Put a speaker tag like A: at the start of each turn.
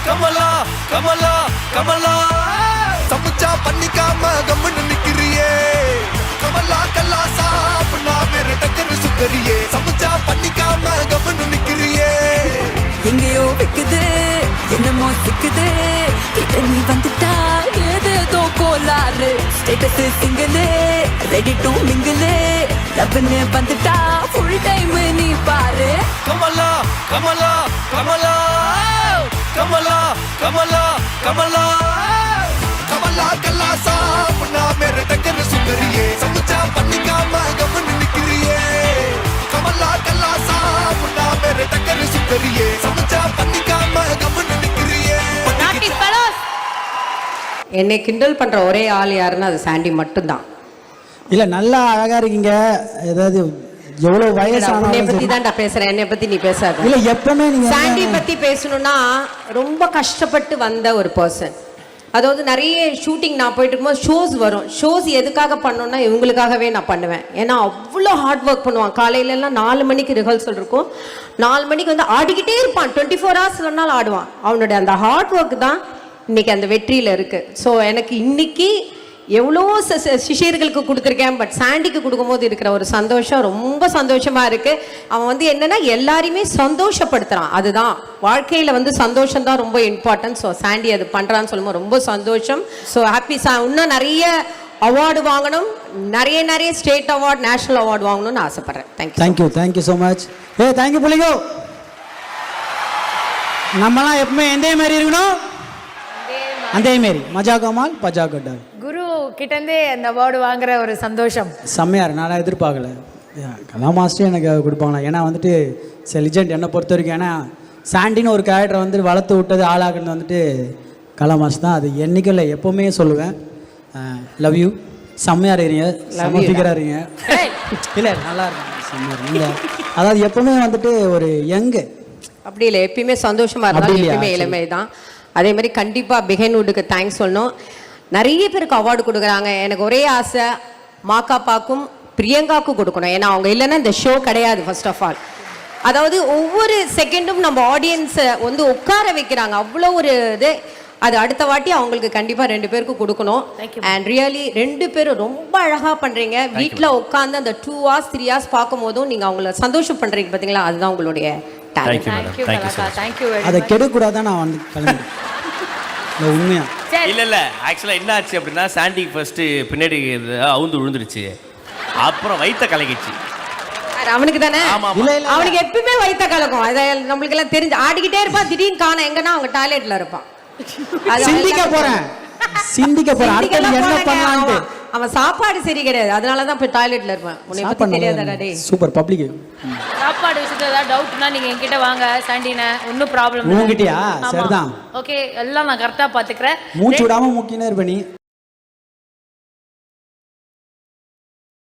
A: கமலா கமலா கமலா சமைச்சா பண்ணிக்காம கம்முன்னு நிக்கிறியே கமலா கல்லாசா அப்படின்னா வேற டக்கரு சுக்கரியே சமைச்சா பண்ணிக்காம கம்முன்னு நிக்கிறியே
B: எங்கேயோ வைக்குது என்னமோ சிக்குது கிட்ட நீ வந்துட்டா ஏதேதோ கோளாறு ஸ்டேட்டஸ் சிங்கிளு ரெடி டு மிங்கிளு லவ்னு வந்துட்டா ஃபுல் டைம் நீ பாரு
A: கமலா கமலா கமலா கமலா கமலா கமலா கமலா கல்லாசா அப்படின்னா வேற டக்கரு சுக்கரியே சமைச்சா பண்ணிக்காம கம்முன்னு நிக்கிறியே கமலா கல்லாசா அப்படின்னா வேற டக்கரு சுக்கரியே சமைச்சா பண்ணிக்காம கம்முன்னு நிக்கிறியே
C: என்னை கிண்டல் பண்ற ஒரே ஆள் யாருன்னா அது சாண்டி மட்டும்தான்.
D: இல்ல நல்லா அழகா இருக்கீங்க. ஏதாவது எவ்வளவு வயசான
C: என்னை பத்தி தான்டா பேசுறேன், என்னை பத்தி நீ பேசாத.
D: இல்ல எப்பவுமே நீங்க
C: சாண்டி பத்தி பேசணும்னா ரொம்ப கஷ்டப்பட்டு வந்த ஒரு பர்சன். அதாவது நிறைய ஷூட்டிங் நான் போயிட்டு இருக்கும்போது ஷோஸ் வரும். ஷோஸ் எதுக்காக பண்ணோன்னா இவங்களுக்காகவே நான் பண்ணுவேன். ஏன்னா அவ்வளோ ஹார்ட் ஒர்க் பண்ணுவான். காலையிலலாம் 4 மணிக்கு ரிஹர்சல் இருக்கும். 4 மணிக்கு வந்து ஆடிக்கிட்டே இருப்பான். 24 hours வேணாலும் ஆடுவான். அவனுடைய அந்த ஹார்ட் ஒர்க் தான் இன்னைக்கு அந்த வெற்றியில் இருக்கு. ஸோ எனக்கு இன்னைக்கு எவ்வளோ சிஷியர்களுக்கு கொடுத்துருக்கேன், பட் சாண்டிக்கு கொடுக்கும்போது இருக்கிற ஒரு சந்தோஷம் ரொம்ப சந்தோஷமா இருக்கு. அவன் வந்து என்னன்னா எல்லாரையுமே சந்தோஷப்படுத்துறான். அதுதான் வாழ்க்கையில வந்து சந்தோஷம் தான் ரொம்ப இம்பார்ட்டன்ட். ஸோ சாண்டி அது பண்றான்னு சொல்லும்போது ரொம்ப சந்தோஷம். So happy. இன்னும் நிறைய அவார்டு வாங்கணும், நிறைய நிறைய ஸ்டேட் அவார்டு, நேஷனல் அவார்டு வாங்கணும்னு ஆசைப்படுறேன்.
D: Thank you so much. தேங்க்யூ புள்ளிங்கோ. நம்மலாம் எப்பவுமே எந்த மாதிரி இருக்கணும், அதே மாதிரி மஜா கமால் பஜா கட்டால்.
E: குரு கிட்டேருந்தே அந்த அவார்டு வாங்குற ஒரு சந்தோஷம்
D: செம்மையார். நான் எதிர்பார்க்கல கலா மாஸ்டர் எனக்கு கொடுப்பாங்களா. ஏன்னா வந்துட்டு லிஜெண்ட் என்னை பொறுத்த வரைக்கும். ஏன்னா சாண்டின்னு ஒரு கேரக்டரை வந்து வளர்த்து விட்டது ஆளாக்குறது வந்துட்டு கலா மாஸ்டர் தான். அது என்றைக்கும் இல்லை, எப்போவுமே சொல்லுவேன். Love you. செம்மையாக இருக்கீங்க, செம்ம ஃபிகராக இருக்கீங்க. இல்லை நல்லா இருக்கீங்க, செம்மையாக இருக்கீங்க. அதாவது எப்போவுமே வந்துட்டு ஒரு யங்கு
C: அப்படி இல்லை, எப்பயுமே சந்தோஷமா இருந்தாலும் எப்பயுமே இளமை தான். அதே மாதிரி கண்டிப்பாக பிஹைண்ட்வுட்டுக்கு தேங்க்ஸ் சொல்லணும். நிறைய பேருக்கு அவார்டு கொடுக்குறாங்க. எனக்கு ஒரே ஆசை மாக்காப்பாக்கும் பிரியங்காவுக்கும் கொடுக்கணும். ஏன்னா அவங்க இல்லைன்னா இந்த ஷோ கிடையாது. ஃபர்ஸ்ட் ஆஃப் ஆல் அதாவது ஒவ்வொரு செகண்டும் நம்ம ஆடியன்ஸை வந்து உட்கார வைக்கிறாங்க. அவ்வளோ ஒரு இது. அது அடுத்த வாட்டி அவங்களுக்கு கண்டிப்பாக 2 பேருக்கு கொடுக்கணும். அண்ட் ரியலி 2 பேரும் ரொம்ப அழகாக பண்ணுறீங்க. வீட்டில் உட்காந்து அந்த 2 hours 3 hours பார்க்கும் போதும் நீங்கள் அவங்கள சந்தோஷம் பண்ணுறீங்க பார்த்தீங்களா, அதுதான் உங்களுடைய
D: அதை கெடுக்கூடாதான் நான் வந்து கிளம்பி உண்மையா
F: இல்ல ஆக்சுவலா என்ன ஆச்சு அப்படின்னா சாண்டிக்கு ஃபர்ஸ்ட் பின்னாடி அவுந்து விழுந்துருச்சு. அப்புறம் வைத்த கலக்கிச்சு.
C: அவனுக்கு தானே, அவனுக்கு எப்பவுமே வைத்த கலக்கும். அதை நம்மளுக்கு எல்லாம் தெரிஞ்சு ஆடிக்கிட்டே இருப்பான். திடீர்னு காண எங்கன்னா அவங்க டாய்லெட்ல இருப்பான்.
D: சிந்திக்க போறேன் என்ன பண்ணலாம்னு.
C: அவன் சாப்பாடு சரி கிடையாது, அதனாலதான் போய் டாய்லெட்ல இருப்பான். உன்னை பத்தி தெரியாதடா டேய்.
D: Super public.
E: சாப்பாடு விஷயத்துல ஏதாவது டவுட்னா நீங்க என்கிட்ட வாங்க சாண்டினா, ஒன்னும் ப்ராப்ளம்
D: உங்ககிட்டயா? சரிதான்.
E: ஓகே, எல்லாம் நான் கரெக்டா பாத்துக்கிறேன்.
D: மூச்சு விடாம முக்கினே இருப்ப நீ.